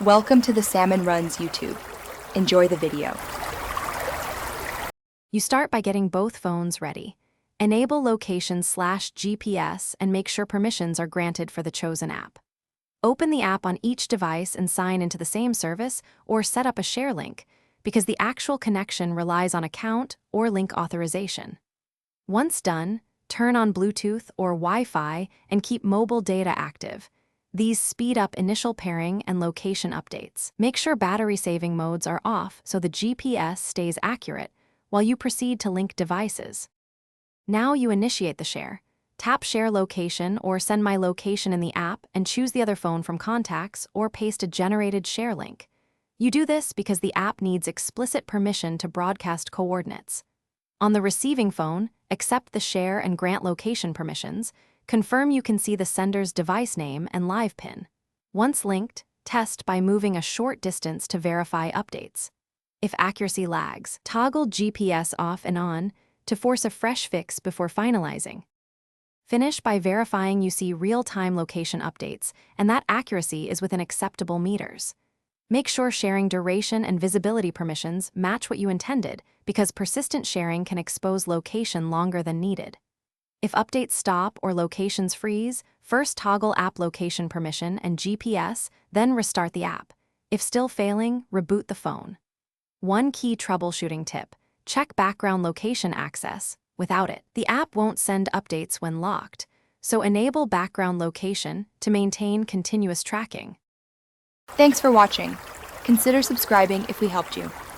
Welcome to the Salmon Runs YouTube. Enjoy the video. You start by getting both phones ready. Enable location/GPS and make sure permissions are granted for the chosen app. Open the app on each device and sign into the same service or set up a share link, because the actual connection relies on account or link authorization. Once done, turn on Bluetooth or Wi-Fi and keep mobile data active. These speed up initial pairing and location updates. Make sure battery saving modes are off so the GPS stays accurate while you proceed to link devices. Now you initiate the share. Tap Share Location or Send My Location in the app and choose the other phone from contacts or paste a generated share link. You do this because the app needs explicit permission to broadcast coordinates. On the receiving phone, accept the share and grant location permissions. Confirm you can see the sender's device name and live pin. Once linked, test by moving a short distance to verify updates. If accuracy lags, toggle GPS off and on to force a fresh fix before finalizing. Finish by verifying you see real-time location updates and that accuracy is within acceptable meters. Make sure sharing duration and visibility permissions match what you intended, because persistent sharing can expose location longer than needed. If updates stop or locations freeze, first toggle app location permission and GPS, then restart the app. If still failing, reboot the phone. One key troubleshooting tip: check background location access. Without it, the app won't send updates when locked, so enable background location to maintain continuous tracking. Thanks for watching. Consider subscribing if we helped you.